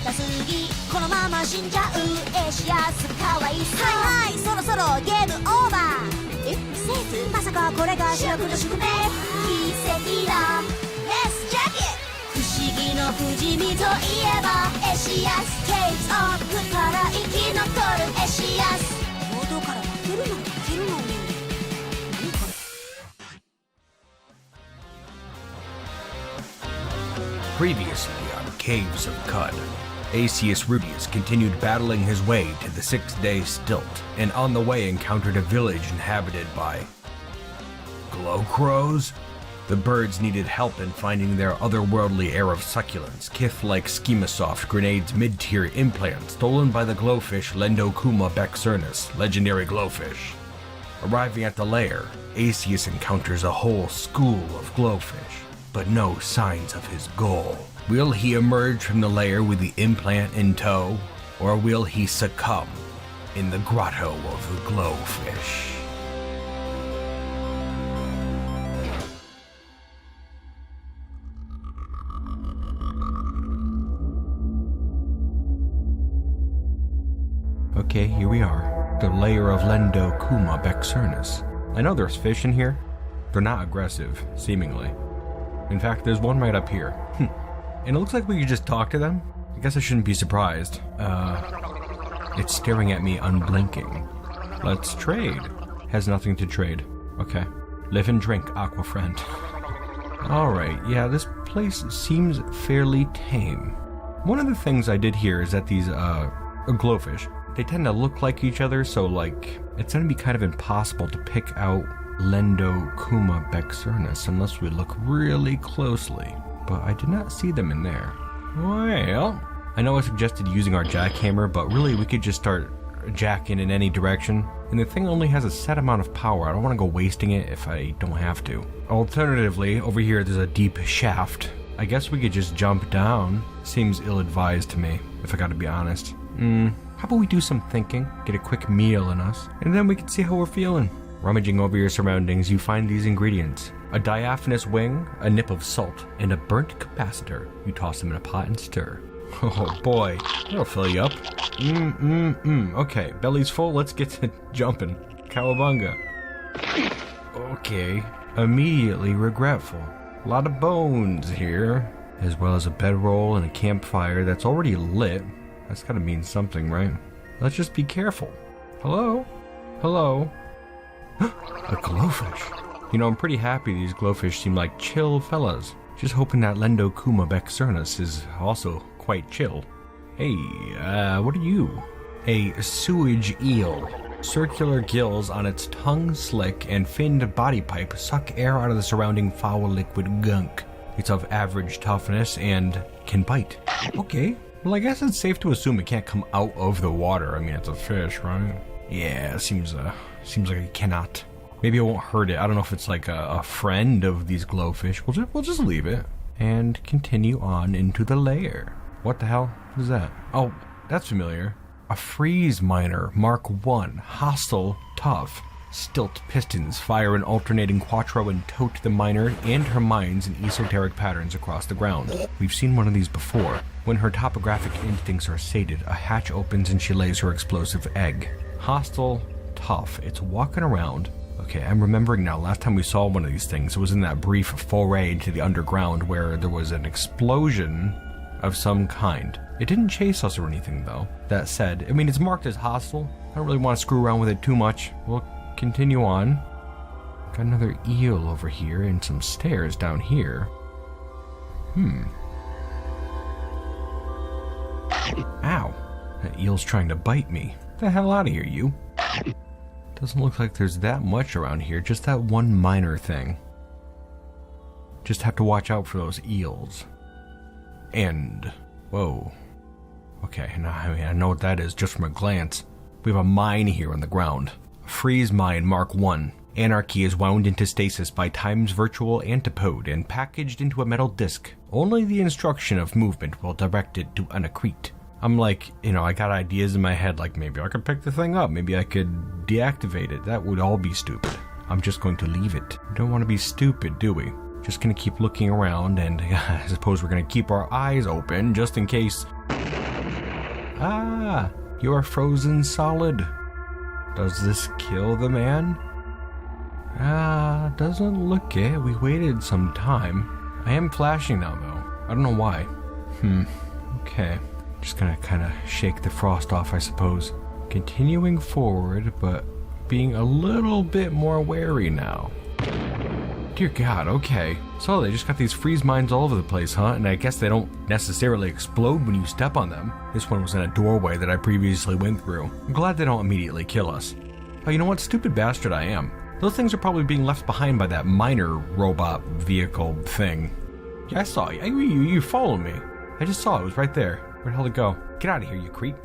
たすぎこのまま死んじゃうエシアスかわいそうはいはいそろそろゲームオーバーえセーフまさかこれが主役の宿命奇跡だ Let's check it 不思議の不死身といえばエシアス Caves of Qud から生き残るエシアス元から負けるなら負けるのに何これPreviously on Caves of Qud, Aecius Rudius continued battling his way to the 6-day stilt, and on the way encountered a village inhabited by glow crows? The birds needed help in finding their otherworldly air of succulence, kith-like Schemasoft grenades mid-tier implant stolen by the glowfish Lendocuma Bexernus, legendary glowfish. Arriving at the lair, Aecius encounters a whole school of glowfish, but no signs of his goal. Will he emerge from the lair with the implant in tow, or will he succumb in the Grotto of the Glowfish? Okay, here we are, the lair of Lendocuma Bexernus. I know there's fish in here. They're not aggressive, seemingly. In fact, there's one right up here. And it looks like we could just talk to them. I guess I shouldn't be surprised. It's staring at me unblinking. Let's trade. Has nothing to trade. Okay. Live and drink, aqua friend. Alright, yeah, this place seems fairly tame. One of the things I did hear is that these, glowfish, they tend to look like each other, so, like, it's gonna be kind of impossible to pick out Lendocuma Bexernus unless we look really closely, but I did not see them in there. Well, I know I suggested using our jackhammer, but really we could just start jacking in any direction, and the thing only has a set amount of power. I don't want to go wasting it if I don't have to. Alternatively, over here there's a deep shaft. I guess we could just jump down. Seems ill-advised to me, if I gotta be honest. How about we do some thinking, get a quick meal in us, and then we can see how we're feeling. Rummaging over your surroundings, you find these ingredients. A diaphanous wing, a nip of salt, and a burnt capacitor. You toss them in a pot and stir. Oh boy, that'll fill you up. Okay, belly's full, let's get to jumping. Cowabunga. Okay, immediately regretful. A lot of bones here, as well as a bedroll and a campfire that's already lit. That's gotta mean something, right? Let's just be careful. Hello? Hello? A glowfish. You know, I'm pretty happy these glowfish seem like chill fellas. Just hoping that Lendocuma Bexernus is also quite chill. Hey, what are you? A sewage eel. Circular gills on its tongue slick and finned body pipe suck air out of the surrounding foul liquid gunk. It's of average toughness and can bite. Okay, well I guess it's safe to assume it can't come out of the water. I mean, it's a fish, right? Yeah, seems like it cannot. Maybe it won't hurt it. I don't know if it's like a friend of these glowfish. We'll just leave it and continue on into the lair. What the hell? What is that? Oh, that's familiar. A freeze miner, Mark 1, hostile, tough. Stilt pistons fire an alternating quattro and tote the miner and her mines in esoteric patterns across the ground. We've seen one of these before. When her topographic instincts are sated, a hatch opens and she lays her explosive egg. Hostile, tough. It's walking around. Okay, I'm remembering now, last time we saw one of these things, it was in that brief foray into the underground where there was an explosion of some kind. It didn't chase us or anything though. That said, I mean, it's marked as hostile. I don't really want to screw around with it too much. We'll continue on. Got another eel over here and some stairs down here. Ow. That eel's trying to bite me. Get the hell out of here, you. Doesn't look like there's that much around here, just that one minor thing. Just have to watch out for those eels. And, whoa. Okay, now I know what that is just from a glance. We have a mine here on the ground. A freeze mine Mark 1. Anarchy is wound into stasis by time's virtual antipode and packaged into a metal disc. Only the instruction of movement will direct it to unaccrete. I'm like, you know, I got ideas in my head like maybe I could pick the thing up, maybe I could deactivate it. That would all be stupid. I'm just going to leave it. We don't want to be stupid, do we? Just gonna keep looking around, and I suppose we're gonna keep our eyes open just in case. Ah, you are frozen solid. Does this kill the man? Doesn't look it. We waited some time. I am flashing now, though. I don't know why. Okay. Just gonna kind of shake the frost off, I suppose. Continuing forward, but being a little bit more wary now. Dear God, okay. So they just got these freeze mines all over the place, huh? And I guess they don't necessarily explode when you step on them. This one was in a doorway that I previously went through. I'm glad they don't immediately kill us. Oh, you know what? Stupid bastard I am. Those things are probably being left behind by that miner robot vehicle thing. Yeah, I saw you. You followed me. I just saw it. It was right there. Where the hell did it go? Get out of here, you creep.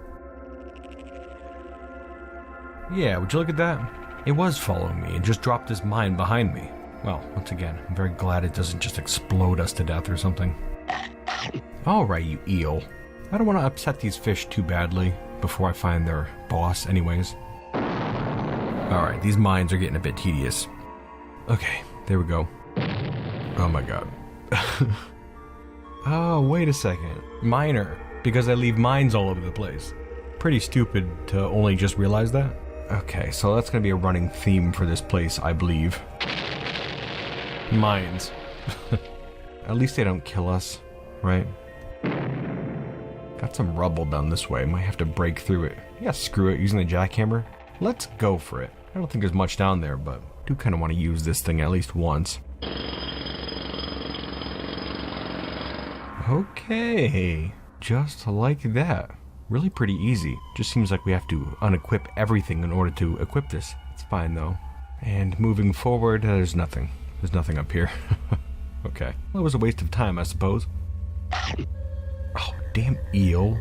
Yeah, would you look at that? It was following me and just dropped this mine behind me. Well, once again, I'm very glad it doesn't just explode us to death or something. Alright, you eel. I don't want to upset these fish too badly before I find their boss anyways. Alright, these mines are getting a bit tedious. Okay, there we go. Oh my god. Oh, wait a second. Miner. Because I leave mines all over the place. Pretty stupid to only just realize that. Okay, so that's gonna be a running theme for this place, I believe. Mines. At least they don't kill us, right? Got some rubble down this way. Might have to break through it. Yeah, screw it, using the jackhammer. Let's go for it. I don't think there's much down there, but I do kind of want to use this thing at least once. Okay, just like that. Really pretty easy. Just seems like we have to unequip everything in order to equip this. It's fine though. And moving forward, there's nothing. There's nothing up here. Okay. Well, it was a waste of time, I suppose. Oh, damn eel.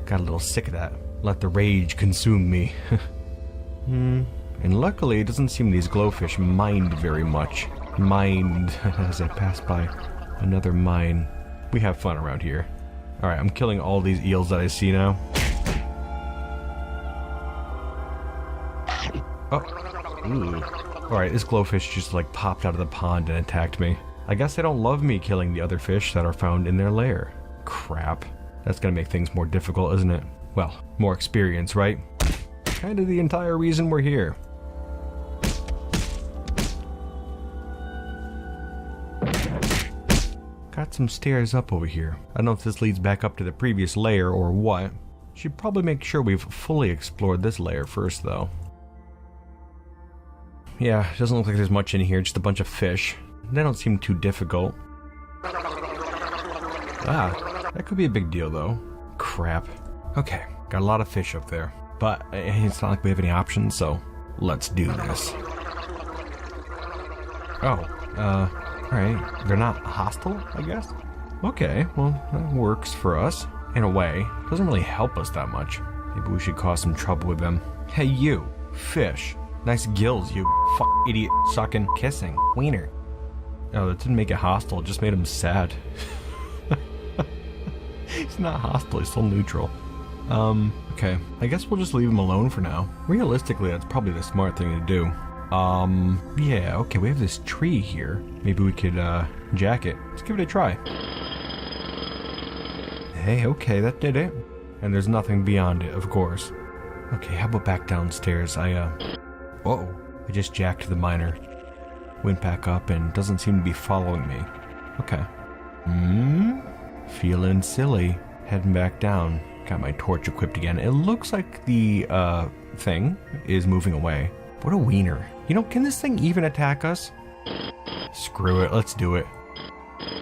Got a little sick of that. Let the rage consume me. And luckily, it doesn't seem these glowfish mind very much. Mind as I pass by another mine. We have fun around here. Alright, I'm killing all these eels that I see now. Oh. Ooh. Alright, this glowfish just like popped out of the pond and attacked me. I guess they don't love me killing the other fish that are found in their lair. Crap. That's gonna make things more difficult, isn't it? Well, more experience, right? Kind of the entire reason we're here. Got some stairs up over here. I don't know if this leads back up to the previous layer or what. Should probably make sure we've fully explored this layer first, though. Yeah, it doesn't look like there's much in here, just a bunch of fish. They don't seem too difficult. Ah, that could be a big deal, though. Crap. Okay, got a lot of fish up there. But it's not like we have any options, so let's do this. Oh, alright. They're not hostile, I guess? Okay, well, that works for us. In a way. Doesn't really help us that much. Maybe we should cause some trouble with them. Hey, you, fish. Nice gills, you idiot sucking, kissing, wiener. Oh, that didn't make it hostile, it just made him sad. He's not hostile, he's still neutral. Okay. I guess we'll just leave him alone for now. Realistically, that's probably the smart thing to do. Yeah, okay, we have this tree here. Maybe we could, jack it. Let's give it a try. Hey, okay, that did it. And there's nothing beyond it, of course. Okay, how about back downstairs? Uh-oh. I just jacked the miner. Went back up and doesn't seem to be following me. Okay. Feeling silly. Heading back down. Got my torch equipped again. It looks like the, thing is moving away. What a wiener. You know, can this thing even attack us? Screw it, let's do it.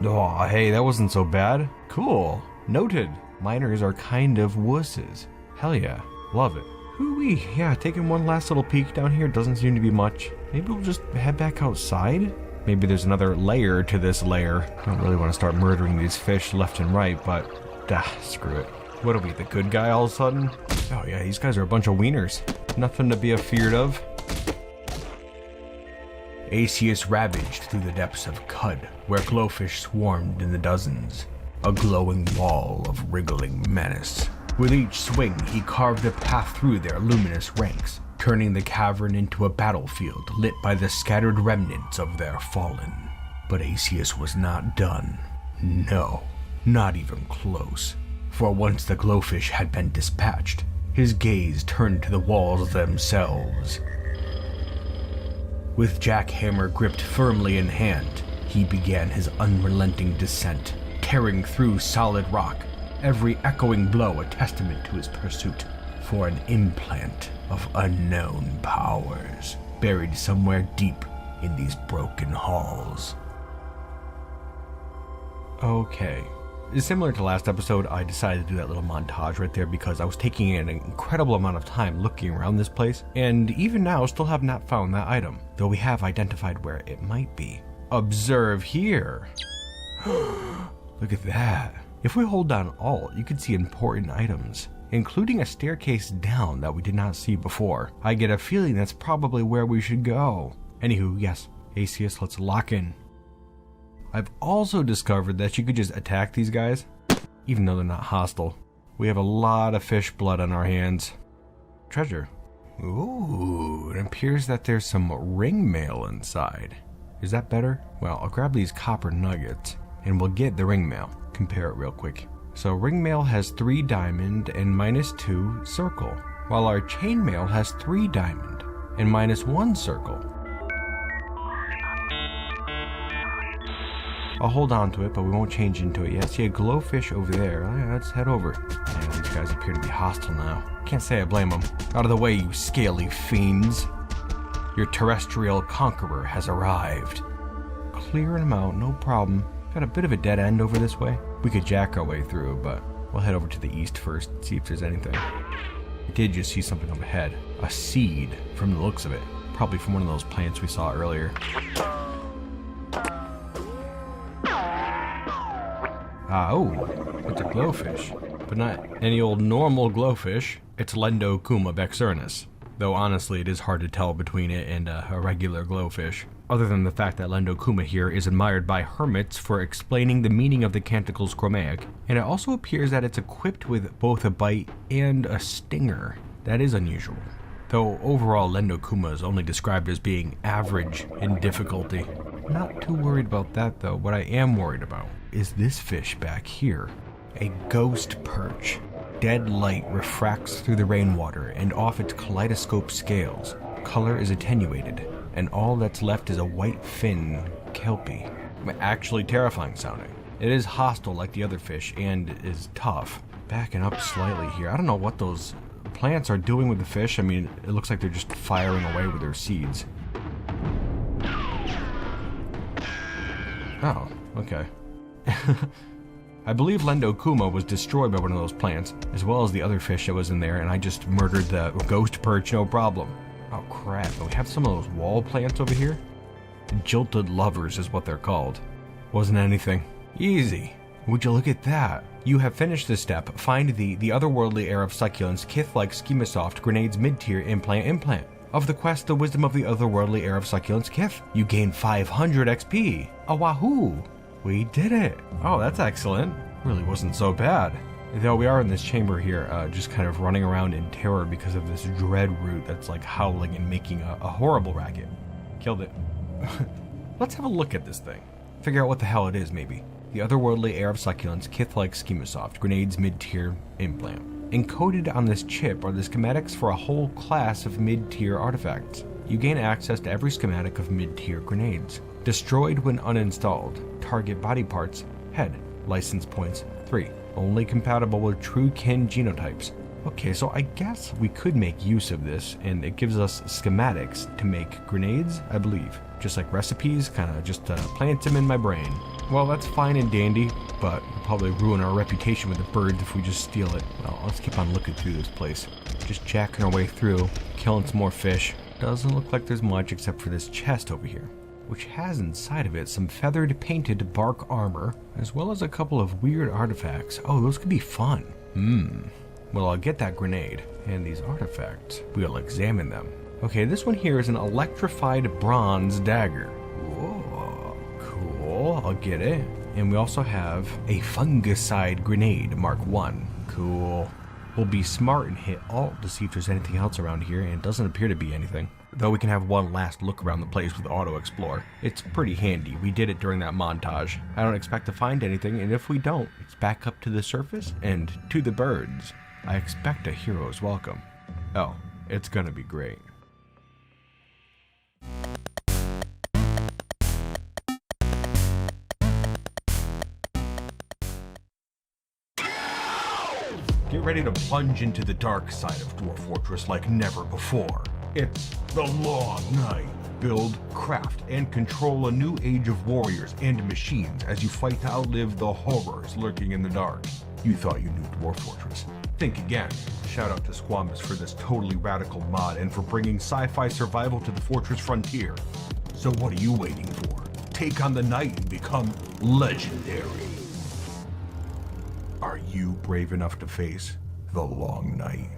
Oh, hey, that wasn't so bad. Cool. Noted. Miners are kind of wusses. Hell yeah. Love it. Hoo-wee. Yeah, taking one last little peek down here doesn't seem to be much. Maybe we'll just head back outside? Maybe there's another layer to this layer. I don't really want to start murdering these fish left and right, but... screw it. What are we, the good guy all of a sudden? Oh yeah, these guys are a bunch of wieners. Nothing to be afeared of. Aecius ravaged through the depths of Qud, where glowfish swarmed in the dozens. A glowing wall of wriggling menace. With each swing, he carved a path through their luminous ranks, turning the cavern into a battlefield lit by the scattered remnants of their fallen. But Aecius was not done. No, not even close. For once the glowfish had been dispatched, his gaze turned to the walls themselves. With jackhammer gripped firmly in hand, he began his unrelenting descent, tearing through solid rock, every echoing blow a testament to his pursuit for an implant of unknown powers, buried somewhere deep in these broken halls. Okay. Similar to last episode, I decided to do that little montage right there because I was taking an incredible amount of time looking around this place, and even now still have not found that item, though we have identified where it might be. Observe here. Look at that. If we hold down Alt, you can see important items, including a staircase down that we did not see before. I get a feeling that's probably where we should go. Anywho, yes, Aecius, let's lock in. I've also discovered that you could just attack these guys, even though they're not hostile. We have a lot of fish blood on our hands. Treasure. Ooh, it appears that there's some ring mail inside. Is that better? Well, I'll grab these copper nuggets, and we'll get the ring mail. Compare it real quick. So ring mail has 3 diamond and -2 circle, while our chain mail has 3 diamond and -1 circle. I'll hold on to it, but we won't change into it yet. See a glowfish over there. Let's head over. Yeah, these guys appear to be hostile now. Can't say I blame them. Out of the way, you scaly fiends. Your terrestrial conqueror has arrived. Clearing them out, no problem. Got a bit of a dead end over this way. We could jack our way through, but we'll head over to the east first and see if there's anything. I did just see something up ahead. A seed, from the looks of it. Probably from one of those plants we saw earlier. Oh, it's a glowfish, but not any old normal glowfish. It's Lendocuma Bexernus, though honestly it is hard to tell between it and a regular glowfish, other than the fact that Lendocuma here is admired by hermits for explaining the meaning of the canticles Chromaic, and it also appears that it's equipped with both a bite and a stinger. That is unusual, though overall Lendocuma is only described as being average in difficulty. Not too worried about that though. What I am worried about is this fish back here, a ghost perch. Dead light refracts through the rainwater and off its kaleidoscope scales. Color is attenuated, and all that's left is a white fin kelpie. Actually terrifying sounding. It is hostile like the other fish and is tough. Backing up slightly here. I don't know what those plants are doing with the fish. I mean, it looks like they're just firing away with their seeds. Oh, okay. I believe Lendocuma was destroyed by one of those plants, as well as the other fish that was in there, and I just murdered the ghost perch, no problem. Oh crap, we have some of those wall plants over here? Jilted lovers is what they're called. Wasn't anything. Easy. Would you look at that? You have finished this step. Find the otherworldly air of succulence, Kith-like Schemasoft, Grenades mid-tier implant. Of the quest, the wisdom of the otherworldly air of succulence, Kith. You gain 500 XP. A wahoo! We did it! Oh, that's excellent. Really wasn't so bad. Though we are in this chamber here, just kind of running around in terror because of this dread root that's like howling and making a horrible racket. Killed it. Let's have a look at this thing. Figure out what the hell it is, maybe. The otherworldly air of succulence, Kith-like Schemasoft, Grenades mid-tier implant. Encoded on this chip are the schematics for a whole class of mid-tier artifacts. You gain access to every schematic of mid-tier grenades. Destroyed when uninstalled. Target body parts, head. License points, 3. Only compatible with true kin genotypes. Okay, so I guess we could make use of this, and it gives us schematics to make grenades, I believe. Just like recipes, kind of just plant them in my brain. Well, that's fine and dandy, but it'll probably ruin our reputation with the birds if we just steal it. Well, let's keep on looking through this place. Just jacking our way through, killing some more fish. Doesn't look like there's much except for this chest over here, which has inside of it some feathered painted bark armor, as well as a couple of weird artifacts. Oh, those could be fun. Well, I'll get that grenade and these artifacts. We'll examine them. Okay, this one here is an electrified bronze dagger. Whoa, cool, I'll get it. And we also have a fungicide grenade, Mark 1. Cool. We'll be smart and hit Alt to see if there's anything else around here, and it doesn't appear to be anything. though we can have one last look around the place with Auto Explore. It's pretty handy. We did it during that montage. I don't expect to find anything, and if we don't, it's back up to the surface and to the birds. I expect a hero's welcome. Oh, it's gonna be great. Get ready to plunge into the dark side of Dwarf Fortress like never before. It's the Long Night. Build, craft, and control a new age of warriors and machines as you fight to outlive the horrors lurking in the dark. You thought you knew Dwarf Fortress. Think again. Shout out to Squammus for this totally radical mod and for bringing sci-fi survival to the Fortress frontier. So what are you waiting for? Take on the night and become legendary. Are you brave enough to face the Long Night?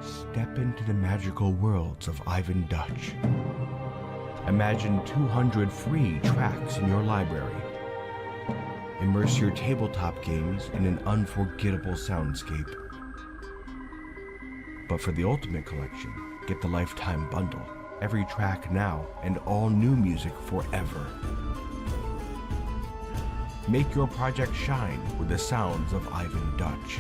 Step into the magical worlds of Ivan Dutch. Imagine 200 free tracks in your library. Immerse your tabletop games in an unforgettable soundscape. But for the Ultimate Collection, get the Lifetime Bundle. Every track now and all new music forever. Make your project shine with the sounds of Ivan Dutch.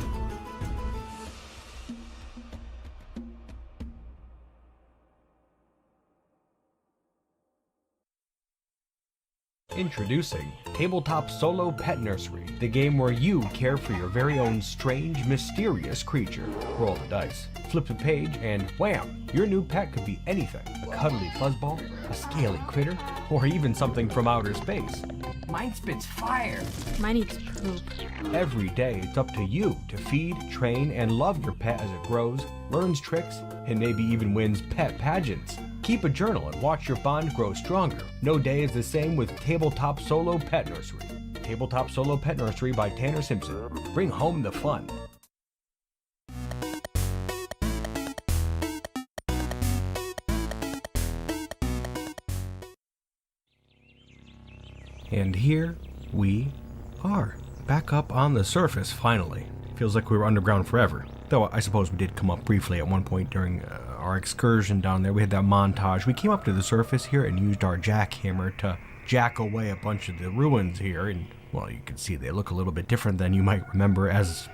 Introducing Tabletop Solo Pet Nursery, the game where you care for your very own strange, mysterious creature. Roll the dice, flip a page, and wham! Your new pet could be anything. A cuddly fuzzball, a scaly critter, or even something from outer space. Mine spits fire. Mine eats poop. Every day, it's up to you to feed, train, and love your pet as it grows, learns tricks, and maybe even wins pet pageants. Keep a journal and watch your bond grow stronger. No day is the same with Tabletop Solo Pet Nursery. Tabletop Solo Pet Nursery by Tanner Simpson. Bring home the fun. And here we are, back up on the surface finally. Feels like we were underground forever. Though I suppose we did come up briefly at one point during our excursion down there. We had that montage. We came up to the surface here and used our jackhammer to jack away a bunch of the ruins here. And, well, you can see they look a little bit different than you might remember, as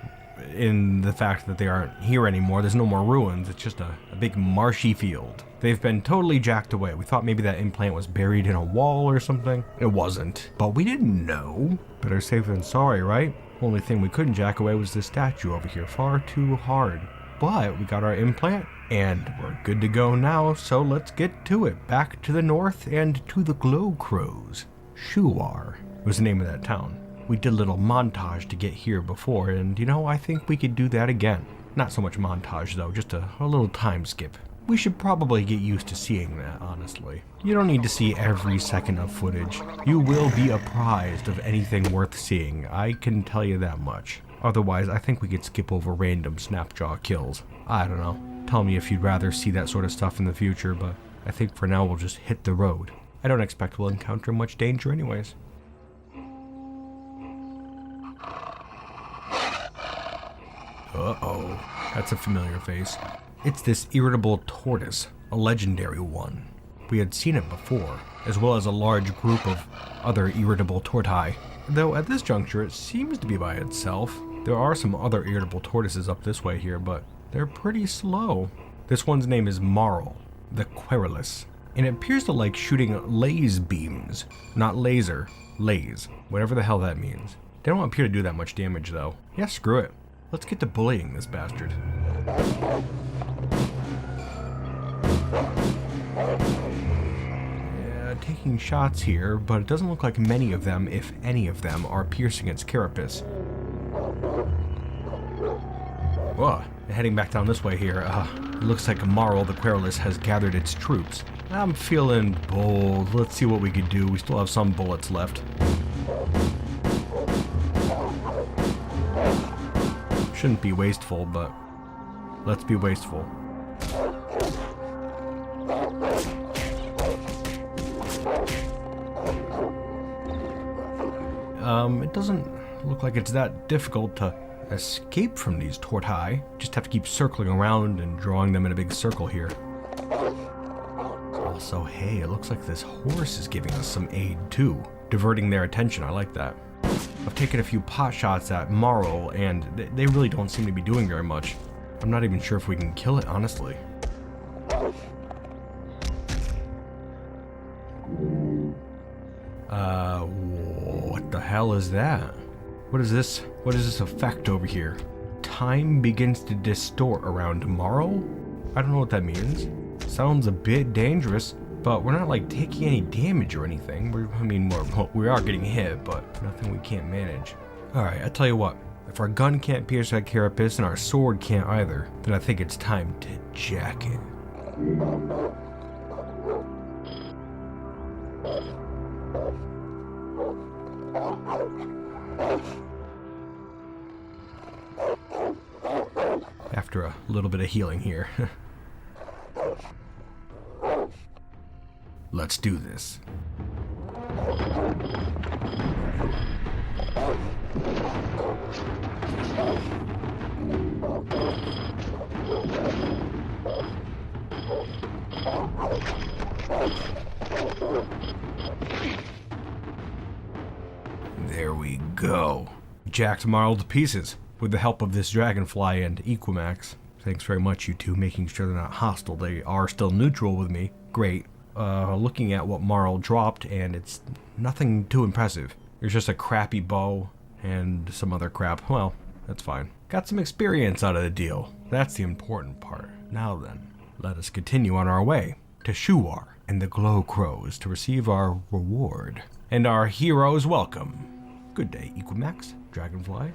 in the fact that they aren't here anymore. There's no more ruins. It's just a big marshy field. They've been totally jacked away. We thought maybe that implant was buried in a wall or something. It wasn't. But we didn't know. Better safe than sorry, right? Only thing we couldn't jack away was this statue over here. Far too hard. But we got our implant, and we're good to go now, so let's get to it. Back to the north and to the Glow Crows. Shuar was the name of that town. We did a little montage to get here before, and you know, I think we could do that again. Not so much montage though, just a little time skip. We should probably get used to seeing that, honestly. You don't need to see every second of footage. You will be apprised of anything worth seeing, I can tell you that much. Otherwise, I think we could skip over random snapjaw kills. I don't know. Tell me if you'd rather see that sort of stuff in the future, but I think for now we'll just hit the road. I don't expect we'll encounter much danger anyways. Uh-oh. That's a familiar face. It's this irritable tortoise, a legendary one. We had seen it before, as well as a large group of other irritable tortoise. Though at this juncture it seems to be by itself. There are some other irritable tortoises up this way here, but they're pretty slow. This one's name is Marl, the Querulous, and it appears to like shooting laser beams. Not laser, laze, whatever the hell that means. They don't appear to do that much damage though. Yeah, screw it. Let's get to bullying this bastard. Yeah, taking shots here, but it doesn't look like many of them, if any of them, are piercing its carapace. Whoa, heading back down this way here, it looks like Marl the Querulous has gathered its troops. I'm feeling bold. Let's see what we could do. We still have some bullets left. Shouldn't be wasteful, but let's be wasteful. It doesn't look like it's that difficult to escape from these tortai. Just have to keep circling around and drawing them in a big circle here. Also, hey, it looks like this horse is giving us some aid too. Diverting their attention, I like that. I've taken a few pot shots at Marl, and they really don't seem to be doing very much. I'm not even sure if we can kill it, honestly. What the hell is that? What is this? What is this effect over here? Time begins to distort around Marl? I don't know what that means. Sounds a bit dangerous, but we're not like taking any damage or anything. We are getting hit, but nothing we can't manage. Alright, I tell you what. If our gun can't pierce that carapace and our sword can't either, then I think it's time to jack it. After a little bit of healing here. Let's do this. There we go. Jacked Marl to pieces with the help of this dragonfly and Equimax. Thanks very much, you two, making sure they're not hostile. They are still neutral with me. Great. Looking at what Marl dropped, and it's nothing too impressive. There's just a crappy bow and some other crap. Well, that's fine. Got some experience out of the deal. That's the important part. Now then, let us continue on our way to Shuar and the Glow Crows to receive our reward. And our heroes welcome. Good day, Equimax, Dragonfly.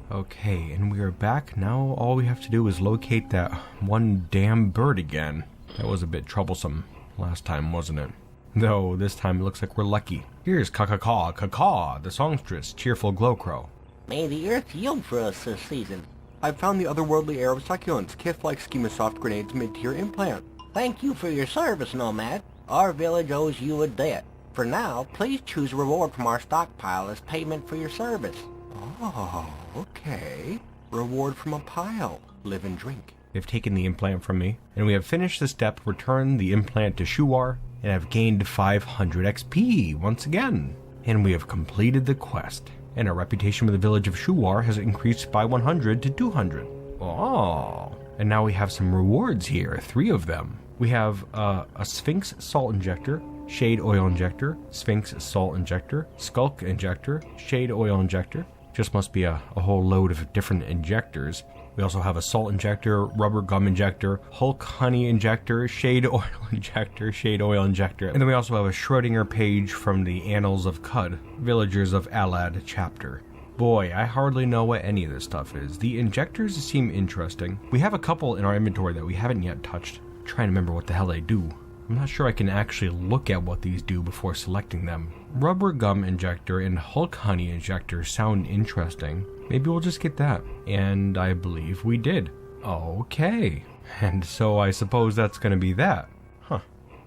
Okay, and we are back. Now all we have to do is locate that one damn bird again. That was a bit troublesome last time, wasn't it? Though this time it looks like we're lucky. Here's Caw-Caw, Caw-Caw, the songstress, cheerful glowcrow. May the earth yield for us this season. I've found the otherworldly air of succulents, Kith-like scheme of soft grenades mid-tier implant. Thank you for your service, Nomad. Our village owes you a debt. For now, please choose a reward from our stockpile as payment for your service. Oh, okay. Reward from a pile. Live and drink. They've taken the implant from me, and we have finished the step, returned the implant to Shuar, and have gained 500 XP once again. And we have completed the quest, and our reputation with the village of Shuar has increased by 100 to 200. Oh, and now we have some rewards here, 3 of them. We have a Sphinx Salt Injector, Shade Oil Injector, Sphinx Salt Injector, Skulk Injector, Shade Oil Injector. Just must be a whole load of different injectors. We also have a Salt Injector, Rubber Gum Injector, Hulk Honey Injector, Shade Oil Injector, Shade Oil Injector, and then we also have a Schrodinger page from the Annals of Qud, Villagers of Alad chapter. Boy, I hardly know what any of this stuff is. The injectors seem interesting. We have a couple in our inventory that we haven't yet touched. I'm trying to remember what the hell they do. I'm not sure I can actually look at what these do before selecting them. Rubber Gum Injector and Hulk Honey Injector sound interesting. Maybe we'll just get that. And I believe we did. Okay. And so I suppose that's going to be that. Huh.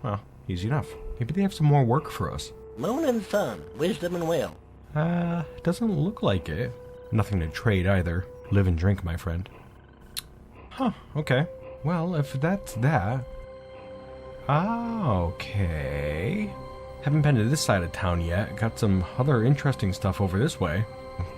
Well, easy enough. Maybe they have some more work for us. Moon and sun, wisdom and will. Doesn't look like it. Nothing to trade either. Live and drink, my friend. Huh, okay. Well, if that's that... Okay. Haven't been to this side of town yet. Got some other interesting stuff over this way.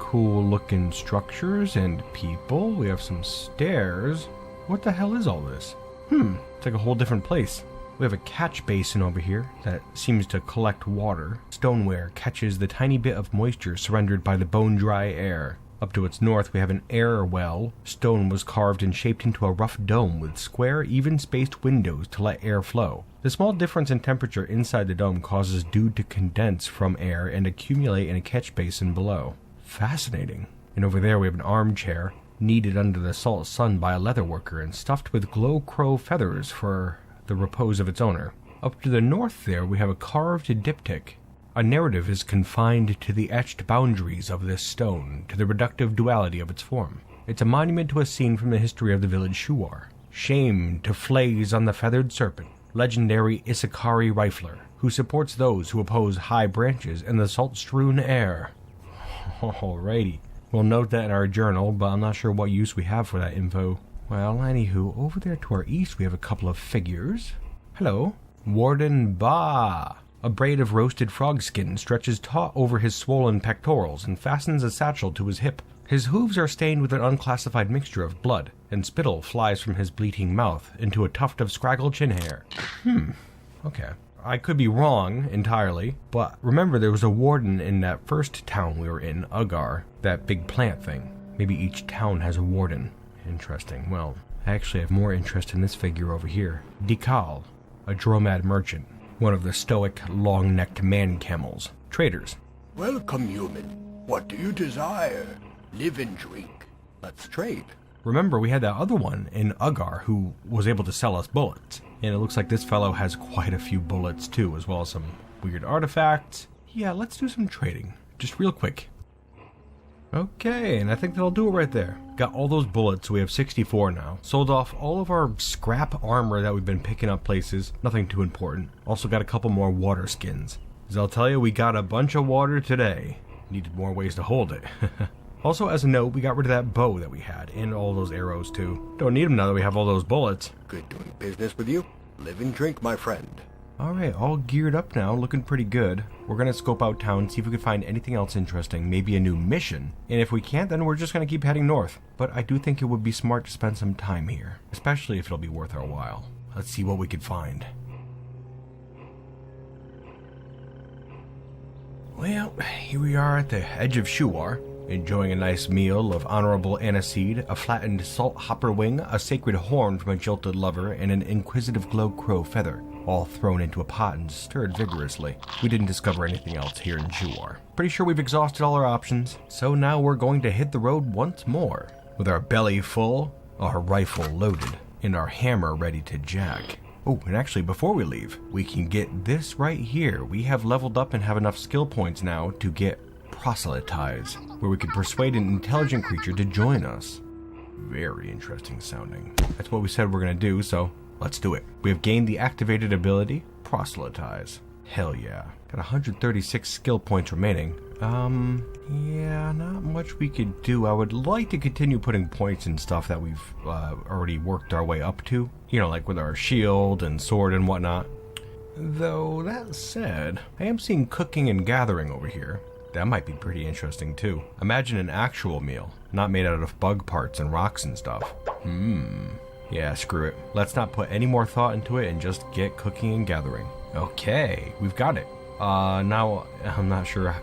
Cool looking structures and people. We have some stairs. What the hell is all this? It's like a whole different place. We have a catch basin over here that seems to collect water. Stoneware catches the tiny bit of moisture surrendered by the bone-dry air. Up to its north, we have an air well. Stone was carved and shaped into a rough dome with square, even-spaced windows to let air flow. The small difference in temperature inside the dome causes dew to condense from air and accumulate in a catch basin below. Fascinating. And over there we have an armchair, kneaded under the salt sun by a leather worker and stuffed with glow crow feathers for the repose of its owner. Up to the north there we have a carved diptych. A narrative is confined to the etched boundaries of this stone, to the reductive duality of its form. It's a monument to a scene from the history of the village Shuar. Shame to flays on the feathered serpent, legendary Isakari rifler, who supports those who oppose high branches in the salt-strewn air. Alrighty. We'll note that in our journal, but I'm not sure what use we have for that info. Well, anywho, over there to our east we have a couple of figures. Hello. Warden Ba. A braid of roasted frog skin stretches taut over his swollen pectorals and fastens a satchel to his hip. His hooves are stained with an unclassified mixture of blood, and spittle flies from his bleating mouth into a tuft of scraggle chin hair. Okay. I could be wrong entirely, but remember there was a warden in that first town we were in, Ugar, that big plant thing. Maybe each town has a warden. Interesting. Well, I actually have more interest in this figure over here. Dikal, a dromad merchant, one of the stoic, long-necked man-camels. Traders. Welcome, human. What do you desire? Live and drink. Let's trade. Remember, we had that other one in Ugar who was able to sell us bullets. And it looks like this fellow has quite a few bullets too, as well as some weird artifacts. Yeah, let's do some trading. Just real quick. Okay, and I think that'll do it right there. Got all those bullets, so we have 64 now. Sold off all of our scrap armor that we've been picking up places. Nothing too important. Also got a couple more water skins. As I'll tell you, we got a bunch of water today. Needed more ways to hold it. Also, as a note, we got rid of that bow that we had, and all those arrows too. Don't need them now that we have all those bullets. Good doing business with you. Live and drink, my friend. Alright, all geared up now, looking pretty good. We're gonna scope out town, see if we can find anything else interesting, maybe a new mission. And if we can't, then we're just gonna keep heading north. But I do think it would be smart to spend some time here, especially if it'll be worth our while. Let's see what we can find. Well, here we are at the edge of Shuar, enjoying a nice meal of honorable aniseed, a flattened salt hopper wing, a sacred horn from a jilted lover, and an inquisitive glow crow feather, all thrown into a pot and stirred vigorously. We didn't discover anything else here in Shuar. Pretty sure we've exhausted all our options, so now we're going to hit the road once more, with our belly full, our rifle loaded, and our hammer ready to jack. Oh, and actually, before we leave, we can get this right here. We have leveled up and have enough skill points now to get proselytize, where we can persuade an intelligent creature to join us. Very interesting sounding. That's what we said we're going to do, so let's do it. We have gained the activated ability, proselytize. Hell yeah. Got 136 skill points remaining. Yeah, not much we could do. I would like to continue putting points in stuff that we've already worked our way up to. You know, like with our shield and sword and whatnot. Though, that said, I am seeing cooking and gathering over here. That might be pretty interesting too. Imagine an actual meal, not made out of bug parts and rocks and stuff. Yeah, screw it. Let's not put any more thought into it and just get cooking and gathering. Okay, we've got it. Now, I'm not sure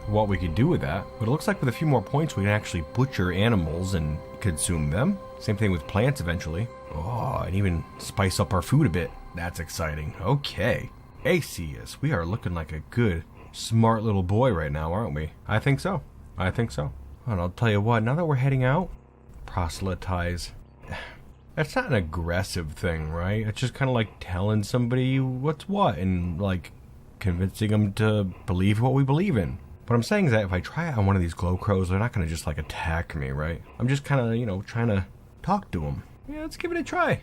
what we could do with that, but it looks like with a few more points we can actually butcher animals and consume them. Same thing with plants eventually. Oh, and even spice up our food a bit. That's exciting. Okay. Aecius, we are looking like a good, smart little boy right now, aren't we? I think so. I think so. And I'll tell you what, now that we're heading out, proselytize. That's not an aggressive thing, right? It's just kind of like telling somebody what's what and like convincing them to believe what we believe in. What I'm saying is that if I try it on one of these glow crows, they're not going to just like attack me, right? I'm just kind of, you know, trying to talk to them. Yeah, let's give it a try.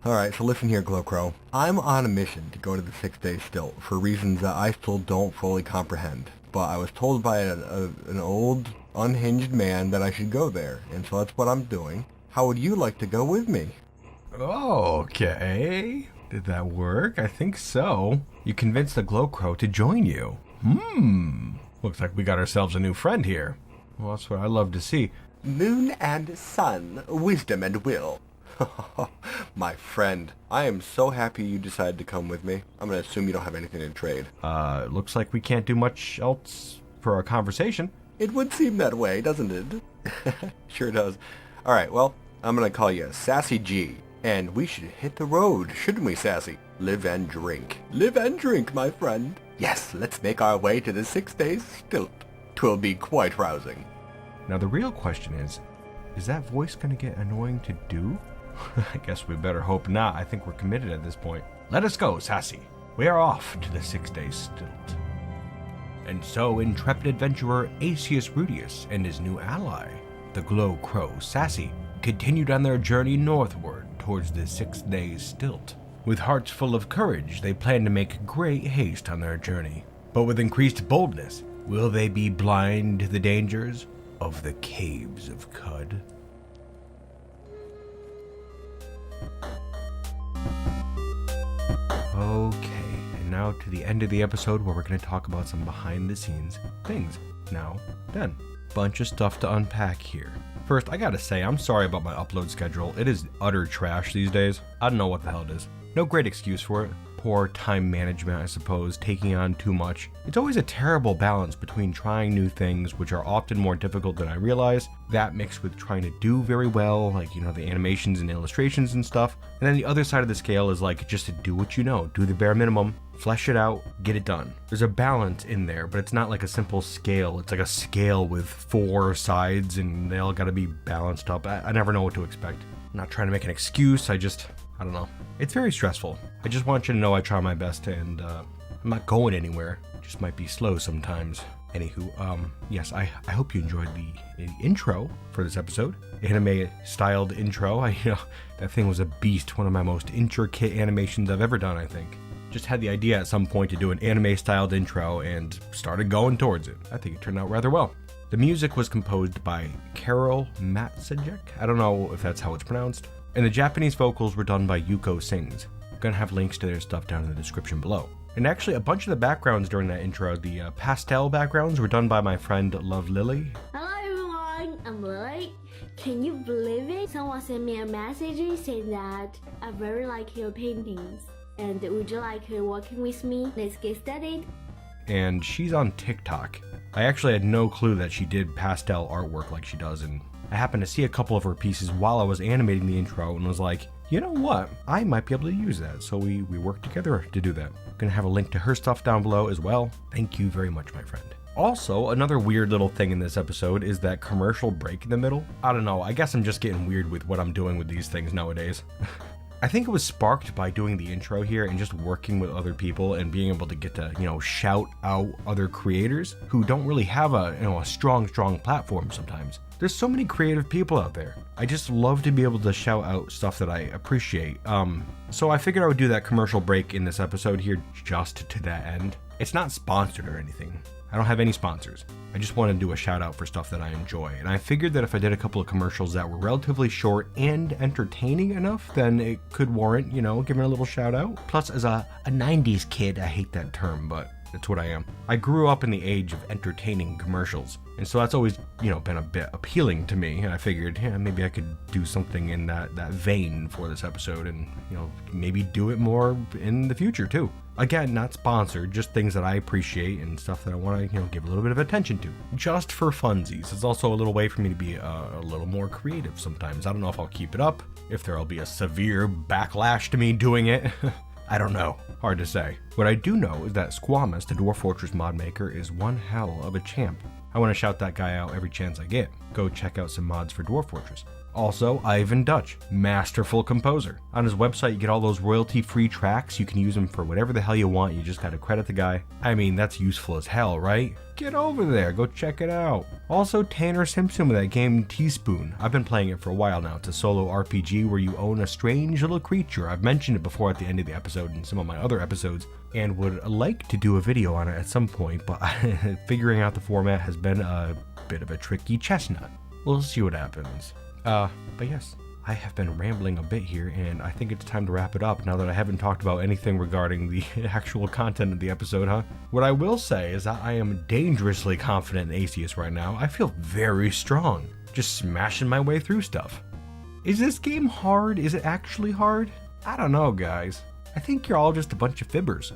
Alright, so listen here, Glowcrow. I'm on a mission to go to the 6-day stilt for reasons that I still don't fully comprehend. But I was told by an old, unhinged man that I should go there, and so that's what I'm doing. How would you like to go with me? Okay. Did that work? I think so. You convinced the Glowcrow to join you. Looks like we got ourselves a new friend here. Well, that's what I love to see. Moon and sun, wisdom and will. My friend, I am so happy you decided to come with me. I'm going to assume you don't have anything to trade. Looks like we can't do much else for our conversation. It would seem that way, doesn't it? Sure does. Alright, well, I'm going to call you Sassy G. And we should hit the road, shouldn't we, Sassy? Live and drink. Live and drink, my friend. Yes, let's make our way to the 6-day stilt. 'Twill be quite rousing. Now the real question is that voice going to get annoying to do? I guess we better hope not. I think we're committed at this point. Let us go, Sassy. We are off to the 6-day stilt. And so intrepid adventurer Aecius Rudius and his new ally, the Glow Crow Sassy, continued on their journey northward towards the 6-day stilt. With hearts full of courage, they planned to make great haste on their journey. But with increased boldness, Will they be blind to the dangers of the Caves of Qud? Okay, and now to the end of the episode where we're going to talk about some behind the scenes things. Now, then, bunch of stuff to unpack here. First, I gotta say, I'm sorry about my upload schedule. It is utter trash these days. I don't know what the hell it is. No great excuse for it. Poor time management, I suppose, taking on too much. It's always a terrible balance between trying new things, which are often more difficult than I realize, that mixed with trying to do very well, like, you know, the animations and illustrations and stuff. And then the other side of the scale is like, just to do what you know, do the bare minimum, flesh it out, get it done. There's a balance in there, but it's not like a simple scale. It's like a scale with 4 sides and they all gotta be balanced up. I never know what to expect. I'm not trying to make an excuse, I don't know. It's very stressful. I just want you to know I try my best and I'm not going anywhere. It just might be slow sometimes. Anywho, yes, I hope you enjoyed the intro for this episode. Anime styled intro. That thing was a beast. One of my most intricate animations I've ever done, I think. Just had the idea at some point to do an anime styled intro and started going towards it. I think it turned out rather well. The music was composed by Karol Matsajek. I don't know if that's how it's pronounced. And the Japanese vocals were done by Yuko Sings. I'm gonna have links to their stuff down in the description below. And actually, a bunch of the backgrounds during that intro, the pastel backgrounds, were done by my friend Love Lily. Hello everyone, I'm Lily. Can you believe it? Someone sent me a message saying that I very like your paintings. And would you like working with me? Let's get started. And she's on TikTok. I actually had no clue that she did pastel artwork like she does, and I happened to see a couple of her pieces while I was animating the intro and was like, you know what? I might be able to use that. So we worked together to do that. I'm gonna have a link to her stuff down below as well. Thank you very much, my friend. Also, another weird little thing in this episode is that commercial break in the middle. I don't know, I guess I'm just getting weird with what I'm doing with these things nowadays. I think it was sparked by doing the intro here and just working with other people and being able to get to, shout out other creators who don't really have a strong platform sometimes. There's so many creative people out there. I just love to be able to shout out stuff that I appreciate. So I figured I would do that commercial break in this episode here just to that end. It's not sponsored or anything. I don't have any sponsors. I just want to do a shout out for stuff that I enjoy. And I figured that if I did a couple of commercials that were relatively short and entertaining enough, then it could warrant, giving a little shout out. Plus, as a 90s kid, I hate that term, but that's what I am. I grew up in the age of entertaining commercials. And so that's always, been a bit appealing to me. And I figured, maybe I could do something in that vein for this episode and, maybe do it more in the future too. Again, not sponsored, just things that I appreciate and stuff that I want to, give a little bit of attention to. Just for funsies. It's also a little way for me to be a little more creative sometimes. I don't know if I'll keep it up, if there'll be a severe backlash to me doing it. I don't know. Hard to say. What I do know is that Squamous, the Dwarf Fortress mod maker, is one hell of a champ. I want to shout that guy out every chance I get. Go check out some mods for Dwarf Fortress. Also, Ivan Dutch, masterful composer. On his website, you get all those royalty-free tracks. You can use them for whatever the hell you want. You just gotta credit the guy. I mean, that's useful as hell, right? Get over there, go check it out. Also, Tanner Simpson with that game Teespring. I've been playing it for a while now. It's a solo RPG where you own a strange little creature. I've mentioned it before at the end of the episode in some of my other episodes, and would like to do a video on it at some point, but figuring out the format has been a bit of a tricky chestnut. We'll see what happens. But yes, I have been rambling a bit here, and I think it's time to wrap it up now that I haven't talked about anything regarding the actual content of the episode, huh? What I will say is that I am dangerously confident in Aecius right now. I feel very strong, just smashing my way through stuff. Is this game hard? Is it actually hard? I don't know, guys. I think you're all just a bunch of fibbers.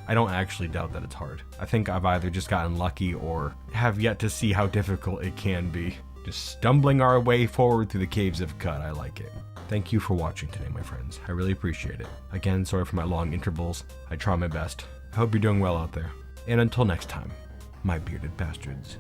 I don't actually doubt that it's hard. I think I've either just gotten lucky or have yet to see how difficult it can be. Just stumbling our way forward through the Caves of Qud. I like it. Thank you for watching today, my friends. I really appreciate it. Again, sorry for my long intervals. I try my best. I hope you're doing well out there. And until next time, my bearded bastards.